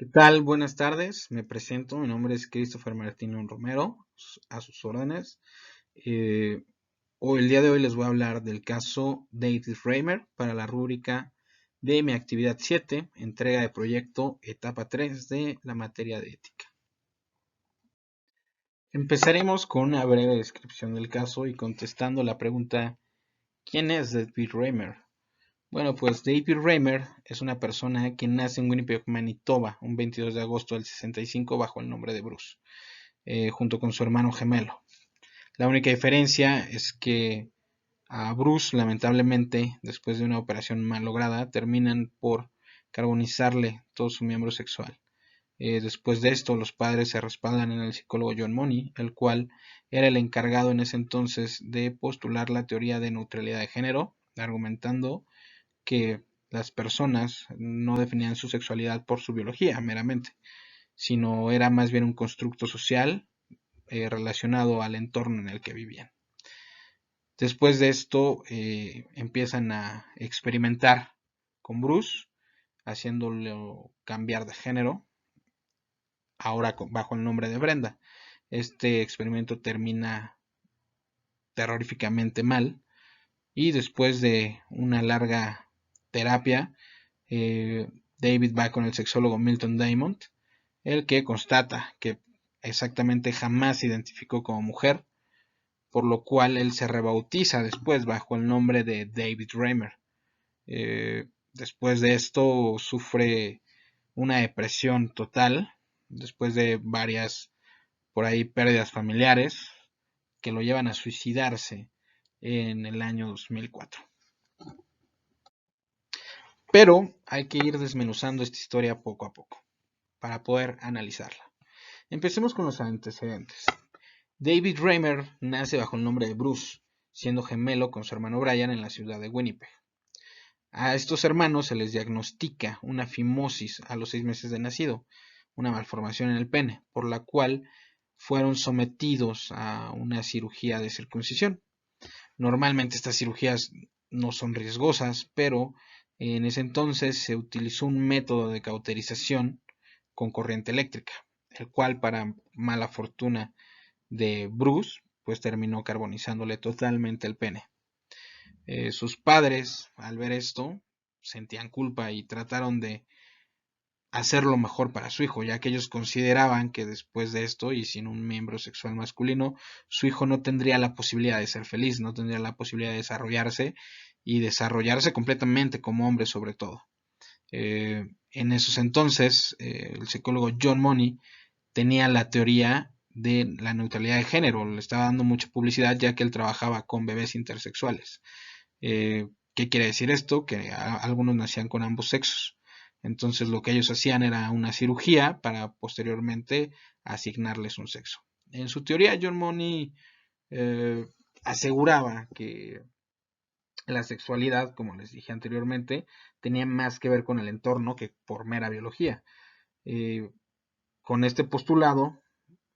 ¿Qué tal? Buenas tardes. Me presento. Mi nombre es Christopher Martín Romero, a sus órdenes. Eh, el día de hoy les voy a hablar del caso David Reimer para la rúbrica de mi actividad 7, entrega de proyecto, etapa 3 de la materia de ética. Empezaremos con una breve descripción del caso y contestando la pregunta: ¿quién es David Reimer? Bueno, pues David Reimer es una persona que nace en Winnipeg, Manitoba, un 22 de agosto del 65 bajo el nombre de Bruce, junto con su hermano gemelo. La única diferencia es que a Bruce, lamentablemente, después de una operación mal lograda, terminan por carbonizarle todo su miembro sexual. Después de esto, los padres se respaldan en el psicólogo John Money, el cual era el encargado en ese entonces de postular la teoría de neutralidad de género, argumentando que las personas no definían su sexualidad por su biología meramente, sino era más bien un constructo social relacionado al entorno en el que vivían. Después de esto empiezan a experimentar con Bruce, haciéndolo cambiar de género, ahora bajo el nombre de Brenda. Este experimento termina terroríficamente mal y después de una larga terapia, eh, David va con el sexólogo Milton Diamond, el que constata que exactamente jamás se identificó como mujer, por lo cual él se rebautiza después bajo el nombre de David Reimer. Después de esto sufre una depresión total, después de varias por ahí pérdidas familiares que lo llevan a suicidarse en el año 2004. Pero hay que ir desmenuzando esta historia poco a poco para poder analizarla. Empecemos con los antecedentes. David Reimer nace bajo el nombre de Bruce, siendo gemelo con su hermano Brian en la ciudad de Winnipeg. A estos hermanos se les diagnostica una fimosis a los 6 meses de nacido, una malformación en el pene, por la cual fueron sometidos a una cirugía de circuncisión. Normalmente estas cirugías no son riesgosas, pero en ese entonces se utilizó un método de cauterización con corriente eléctrica, el cual, para mala fortuna de Bruce, pues terminó carbonizándole totalmente el pene. Sus padres, al ver esto, sentían culpa y trataron de hacer lo mejor para su hijo, ya que ellos consideraban que después de esto y sin un miembro sexual masculino, su hijo no tendría la posibilidad de ser feliz, no tendría la posibilidad de desarrollarse y desarrollarse completamente como hombre sobre todo. En esos entonces, el psicólogo John Money tenía la teoría de la neutralidad de género, le estaba dando mucha publicidad ya que él trabajaba con bebés intersexuales. ¿Qué quiere decir esto? Que algunos nacían con ambos sexos. Entonces lo que ellos hacían era una cirugía para posteriormente asignarles un sexo. En su teoría, John Money eh, aseguraba que la sexualidad, como les dije anteriormente, tenía más que ver con el entorno que por mera biología. Eh, con este postulado,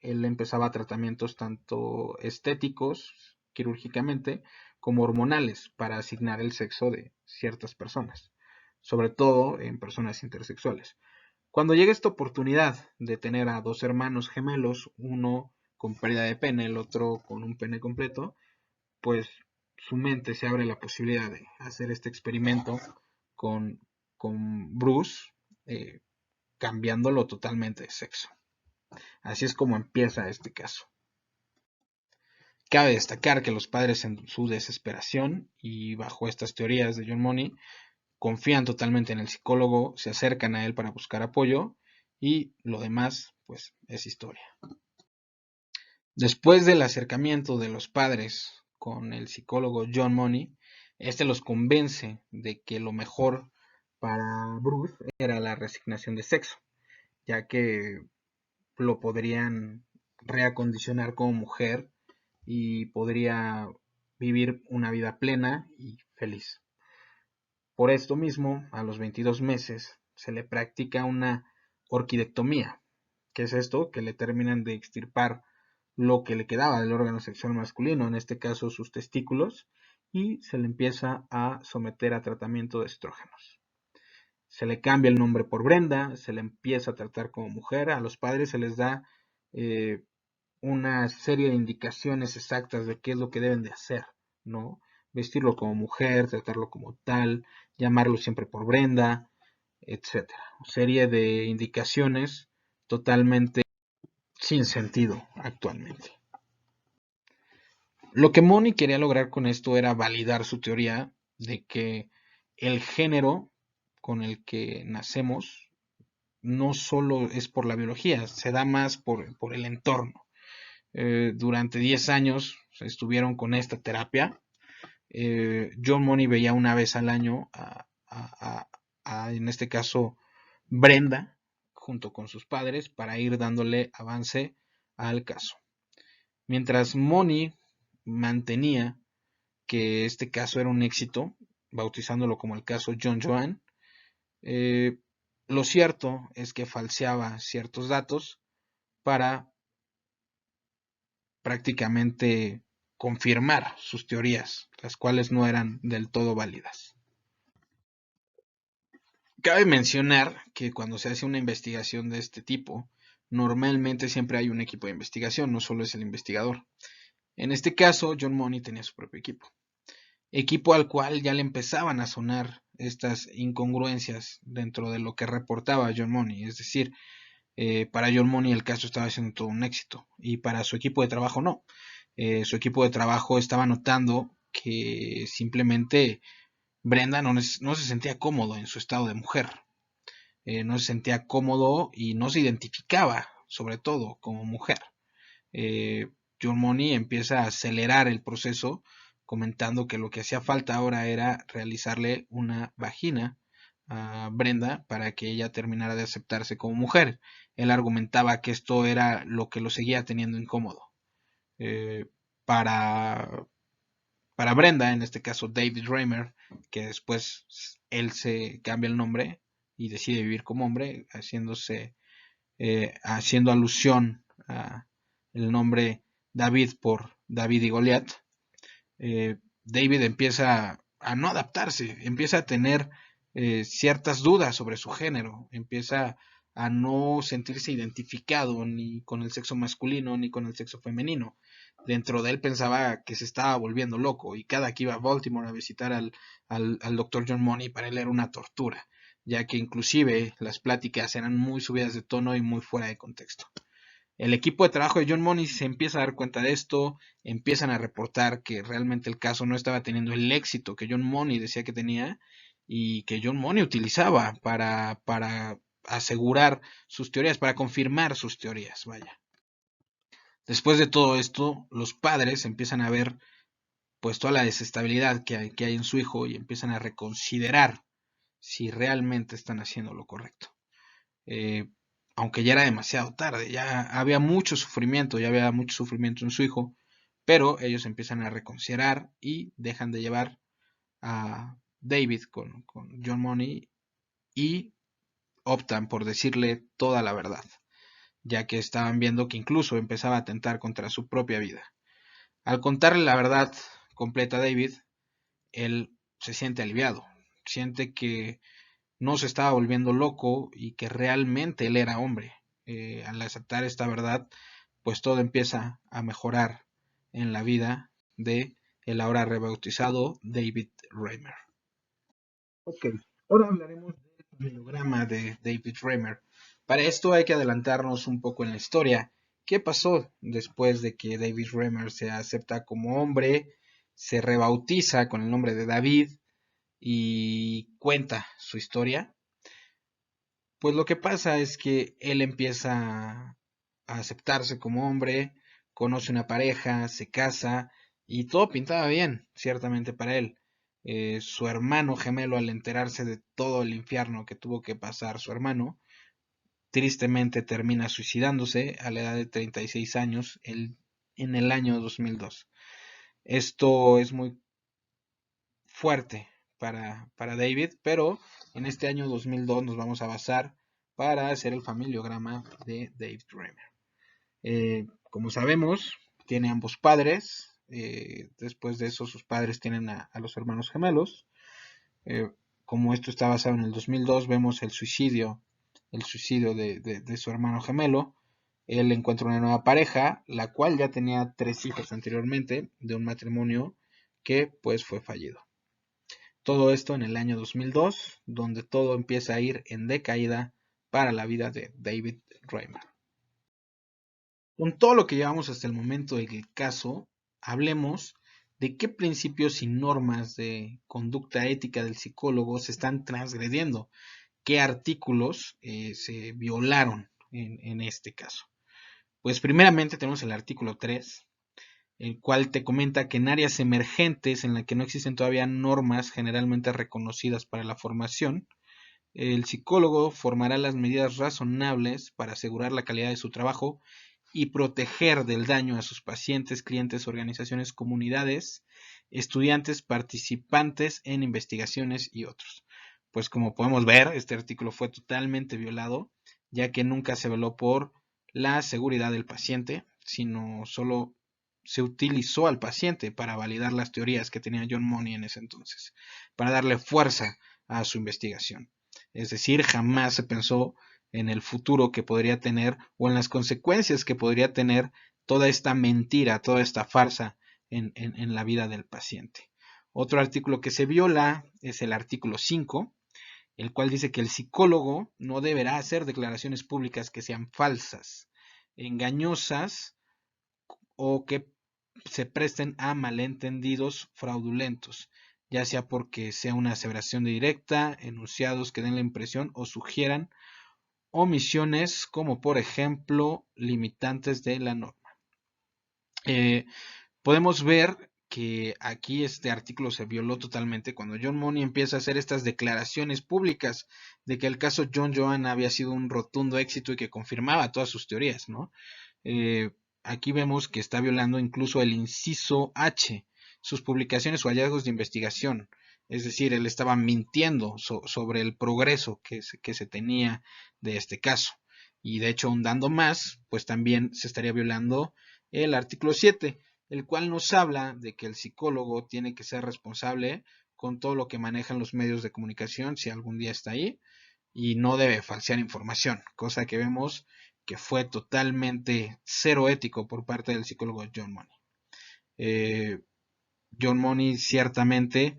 él empezaba tratamientos tanto estéticos, quirúrgicamente, como hormonales para asignar el sexo de ciertas personas, sobre todo en personas intersexuales. Cuando llega esta oportunidad de tener a dos hermanos gemelos, uno con pérdida de pene, el otro con un pene completo, pues su mente se abre la posibilidad de hacer este experimento con, con Bruce, eh, cambiándolo totalmente de sexo. Así es como empieza este caso. Cabe destacar que los padres, en su desesperación y bajo estas teorías de John Money, confían totalmente en el psicólogo, se acercan a él para buscar apoyo y lo demás pues es historia. Después del acercamiento de los padres con el psicólogo John Money, este los convence de que lo mejor para Bruce era la resignación de sexo, ya que lo podrían reacondicionar como mujer y podría vivir una vida plena y feliz. Por esto mismo, a los 22 meses se le practica una orquidectomía. ¿Qué es esto? Que le terminan de extirpar lo que le quedaba del órgano sexual masculino, en este caso sus testículos, y se le empieza a someter a tratamiento de estrógenos. Se le cambia el nombre por Brenda, se le empieza a tratar como mujer, a los padres se les da eh, una serie de indicaciones exactas de qué es lo que deben de hacer, ¿no? Vestirlo como mujer, tratarlo como tal, llamarlo siempre por Brenda, etcétera. Serie de indicaciones totalmente sin sentido actualmente. Lo que Moni quería lograr con esto era validar su teoría de que el género con el que nacemos no solo es por la biología, se da más por el entorno. Durante 10 años estuvieron con esta terapia. John Money veía una vez al año en este caso, Brenda, junto con sus padres, para ir dándole avance al caso. Mientras Money mantenía que este caso era un éxito, bautizándolo como el caso John Joan, eh, lo cierto es que falseaba ciertos datos para prácticamente confirmar sus teorías, las cuales no eran del todo válidas. Cabe mencionar que cuando se hace una investigación de este tipo, normalmente siempre hay un equipo de investigación, no solo es el investigador. En este caso, John Money tenía su propio equipo al cual ya le empezaban a sonar estas incongruencias dentro de lo que reportaba John Money, es decir, para John Money el caso estaba siendo todo un éxito y para su equipo de trabajo no. Su equipo de trabajo estaba notando que simplemente Brenda no se sentía cómodo en su estado de mujer, no se sentía cómodo y no se identificaba, sobre todo, como mujer. Eh, John Money empieza a acelerar el proceso, comentando que lo que hacía falta ahora era realizarle una vagina a Brenda para que ella terminara de aceptarse como mujer. Él argumentaba que esto era lo que lo seguía teniendo incómodo. Eh, para, para Brenda, en este caso David Raymer, que después él se cambia el nombre y decide vivir como hombre, haciendo alusión a el nombre David por David y Goliat. David empieza a no adaptarse, empieza a tener ciertas dudas sobre su género, empieza a no sentirse identificado ni con el sexo masculino ni con el sexo femenino. Dentro de él pensaba que se estaba volviendo loco y cada que iba a Baltimore a visitar al Dr. John Money, para él era una tortura, ya que inclusive las pláticas eran muy subidas de tono y muy fuera de contexto. El equipo de trabajo de John Money se empieza a dar cuenta de esto, empiezan a reportar que realmente el caso no estaba teniendo el éxito que John Money decía que tenía y que John Money utilizaba para asegurar sus teorías, para confirmar sus teorías, vaya. Después de todo esto, los padres empiezan a ver pues toda la desestabilidad que hay en su hijo y empiezan a reconsiderar si realmente están haciendo lo correcto. Eh, Aunque ya era demasiado tarde, ya había mucho sufrimiento, en su hijo, pero ellos empiezan a reconsiderar y dejan de llevar a David con John Money y optan por decirle toda la verdad, ya que estaban viendo que incluso empezaba a atentar contra su propia vida. Al contarle la verdad completa a David, él se siente aliviado, siente que no se estaba volviendo loco y que realmente él era hombre. Al aceptar esta verdad, pues todo empieza a mejorar en la vida de el ahora rebautizado David Raymer. Ok, ahora hablaremos del familiograma de David Raymer. Para esto hay que adelantarnos un poco en la historia. ¿Qué pasó después de que David Raymer se acepta como hombre, se rebautiza con el nombre de David y cuenta su historia? Pues lo que pasa es que él empieza a aceptarse como hombre, conoce una pareja, se casa y todo pintaba bien, ciertamente para él. Su hermano gemelo, al enterarse de todo el infierno que tuvo que pasar su hermano, tristemente termina suicidándose a la edad de 36 años en el año 2002. Esto es muy fuerte para David, pero en este año 2002 nos vamos a basar para hacer el familiograma de David Raymer. Como sabemos, tiene ambos padres. Después de eso, sus padres tienen a los hermanos gemelos. Eh, como esto está basado en el 2002, vemos el suicidio de su hermano gemelo. Él encuentra una nueva pareja, la cual ya tenía 3 hijos anteriormente, de un matrimonio que pues fue fallido. Todo esto en el año 2002, donde todo empieza a ir en decaída para la vida de David Reimer. Con todo lo que llevamos hasta el momento del caso, hablemos de qué principios y normas de conducta ética del psicólogo se están transgrediendo, qué artículos se violaron en este caso. Pues primeramente tenemos el artículo 3, el cual te comenta que en áreas emergentes en las que no existen todavía normas generalmente reconocidas para la formación, el psicólogo formará las medidas razonables para asegurar la calidad de su trabajo y proteger del daño a sus pacientes, clientes, organizaciones, comunidades, estudiantes, participantes en investigaciones y otros. Pues como podemos ver, este artículo fue totalmente violado, ya que nunca se veló por la seguridad del paciente, sino solo se utilizó al paciente para validar las teorías que tenía John Money en ese entonces, para darle fuerza a su investigación. Es decir, jamás se pensó en el futuro que podría tener o en las consecuencias que podría tener toda esta mentira, toda esta farsa en la vida del paciente. Otro artículo que se viola es el artículo 5, el cual dice que el psicólogo no deberá hacer declaraciones públicas que sean falsas, engañosas o que se presten a malentendidos fraudulentos, ya sea porque sea una aseveración directa, enunciados que den la impresión o sugieran omisiones como por ejemplo limitantes de la norma. Podemos ver que aquí este artículo se violó totalmente cuando John Money empieza a hacer estas declaraciones públicas de que el caso John Joanne había sido un rotundo éxito y que confirmaba todas sus teorías, ¿no? Aquí vemos que está violando incluso el inciso H, sus publicaciones o hallazgos de investigación. Es decir, él estaba mintiendo sobre el progreso que se tenía de este caso. Y de hecho, ahondando más, pues también se estaría violando el artículo 7, el cual nos habla de que el psicólogo tiene que ser responsable con todo lo que manejan los medios de comunicación si algún día está ahí y no debe falsear información, cosa que vemos que fue totalmente cero ético por parte del psicólogo John Money. John Money ciertamente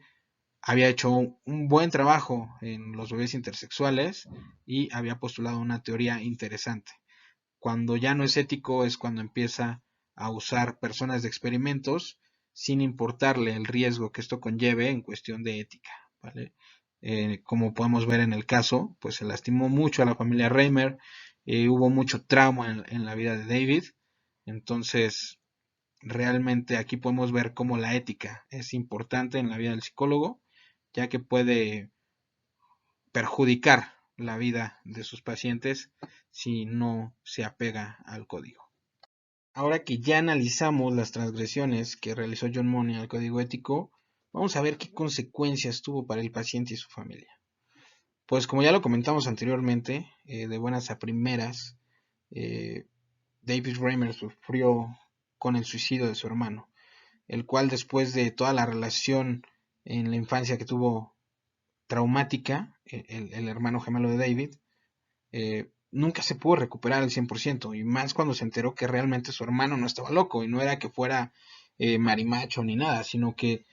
había hecho un buen trabajo en los bebés intersexuales y había postulado una teoría interesante. Cuando ya no es ético es cuando empieza a usar personas de experimentos sin importarle el riesgo que esto conlleve en cuestión de ética, ¿vale? Como podemos ver en el caso, pues se lastimó mucho a la familia Reimer, hubo mucho trauma en la vida de David, entonces realmente aquí podemos ver cómo la ética es importante en la vida del psicólogo, ya que puede perjudicar la vida de sus pacientes si no se apega al código. Ahora que ya analizamos las transgresiones que realizó John Money al código ético, vamos a ver qué consecuencias tuvo para el paciente y su familia. Pues como ya lo comentamos anteriormente, de buenas a primeras, David Reimer sufrió con el suicidio de su hermano, el cual después de toda la relación en la infancia que tuvo traumática, el hermano gemelo de David, nunca se pudo recuperar al 100%, y más cuando se enteró que realmente su hermano no estaba loco, y no era que fuera marimacho ni nada, sino que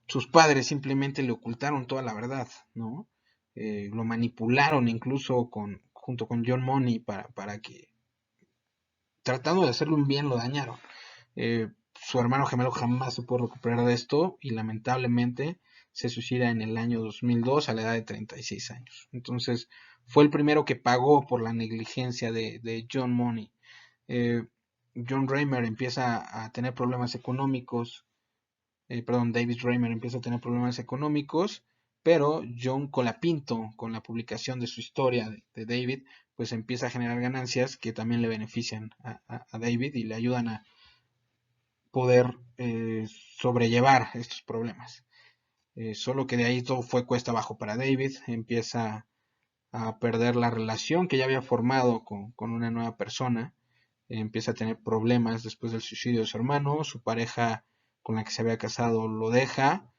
sus padres simplemente le ocultaron toda la verdad, ¿no? Lo manipularon incluso junto con John Money para que, tratando de hacerle un bien, lo dañaron. Su hermano gemelo jamás se pudo recuperar de esto y lamentablemente se suicida en el año 2002 a la edad de 36 años. Entonces fue el primero que pagó por la negligencia de John Money. John Reimer empieza a tener problemas económicos, David Reimer empieza a tener problemas económicos, pero John Colapinto, con la publicación de su historia de David, pues empieza a generar ganancias que también le benefician a David y le ayudan a poder sobrellevar estos problemas. Solo que de ahí todo fue cuesta abajo para David, empieza a perder la relación que ya había formado con una nueva persona, empieza a tener problemas después del suicidio de su hermano, su pareja con la que se había casado lo deja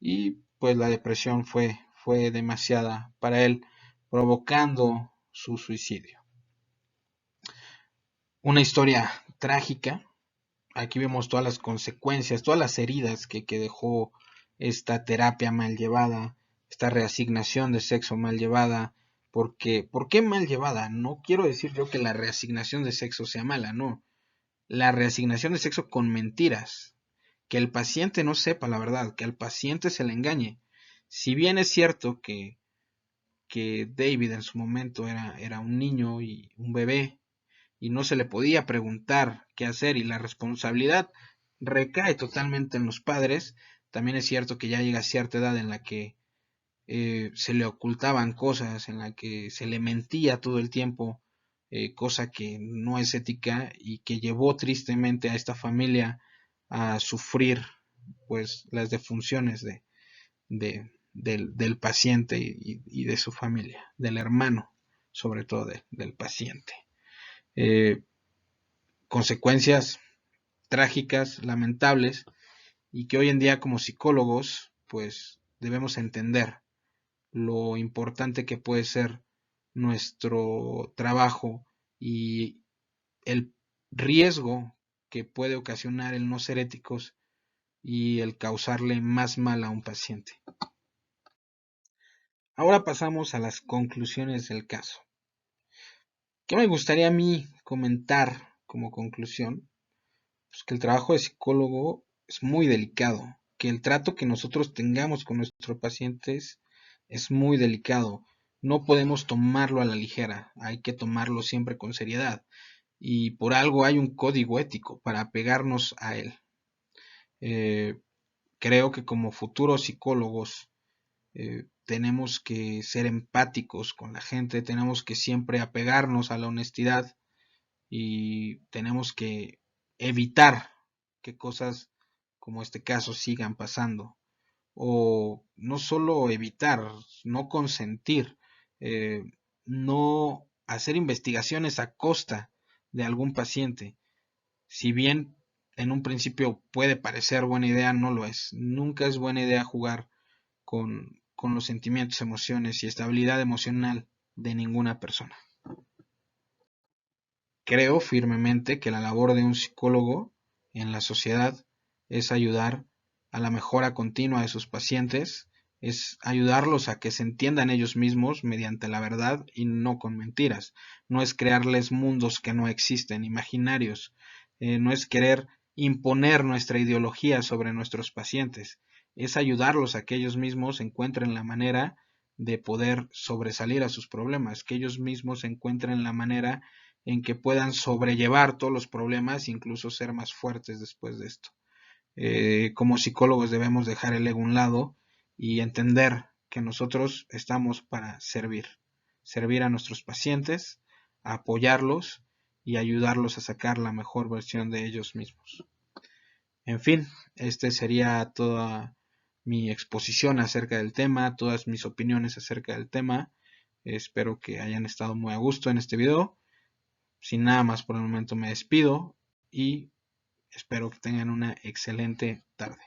y pues la depresión fue fue demasiada para él, provocando su suicidio. Una historia trágica. Aquí vemos todas las consecuencias, todas las heridas que dejó esta terapia mal llevada, esta reasignación de sexo mal llevada. Porque, ¿por qué mal llevada? No quiero decir yo que la reasignación de sexo sea mala, no. La reasignación de sexo con mentiras. Que el paciente no sepa la verdad, que al paciente se le engañe. Si bien es cierto que David en su momento era un niño y un bebé, y no se le podía preguntar qué hacer y la responsabilidad recae totalmente en los padres, también es cierto que ya llega a cierta edad en la que se le ocultaban cosas, en la que se le mentía todo el tiempo, cosa que no es ética y que llevó tristemente a esta familia a sufrir pues las defunciones del paciente y de su familia, del hermano sobre todo del paciente. Eh, Consecuencias trágicas, lamentables, y que hoy en día como psicólogos pues debemos entender lo importante que puede ser nuestro trabajo y el riesgo que puede ocasionar el no ser éticos y el causarle más mal a un paciente. Ahora pasamos a las conclusiones del caso. ¿Qué me gustaría a mí comentar como conclusión? Pues que el trabajo de psicólogo es muy delicado, que el trato que nosotros tengamos con nuestros pacientes es muy delicado. No podemos tomarlo a la ligera, hay que tomarlo siempre con seriedad y por algo hay un código ético para apegarnos a él. Eh, Creo que como futuros psicólogos tenemos que ser empáticos con la gente, tenemos que siempre apegarnos a la honestidad y tenemos que evitar que cosas como este caso sigan pasando. O no solo evitar, no consentir, eh, no hacer investigaciones a costa de algún paciente. Si bien en un principio puede parecer buena idea, no lo es. Nunca es buena idea jugar con los sentimientos, emociones y estabilidad emocional de ninguna persona. Creo firmemente que la labor de un psicólogo en la sociedad es ayudar a la mejora continua de sus pacientes, es ayudarlos a que se entiendan ellos mismos mediante la verdad y no con mentiras. No es crearles mundos que no existen, imaginarios. No es querer imponer nuestra ideología sobre nuestros pacientes. Es ayudarlos a que ellos mismos encuentren la manera de poder sobresalir a sus problemas, que ellos mismos encuentren la manera en que puedan sobrellevar todos los problemas e incluso ser más fuertes después de esto. Como psicólogos debemos dejar el ego a un lado y entender que nosotros estamos para servir a nuestros pacientes, a apoyarlos y ayudarlos a sacar la mejor versión de ellos mismos. En fin, este sería toda mi exposición acerca del tema, todas mis opiniones acerca del tema. Espero que hayan estado muy a gusto en este video. Sin nada más por el momento me despido y espero que tengan una excelente tarde.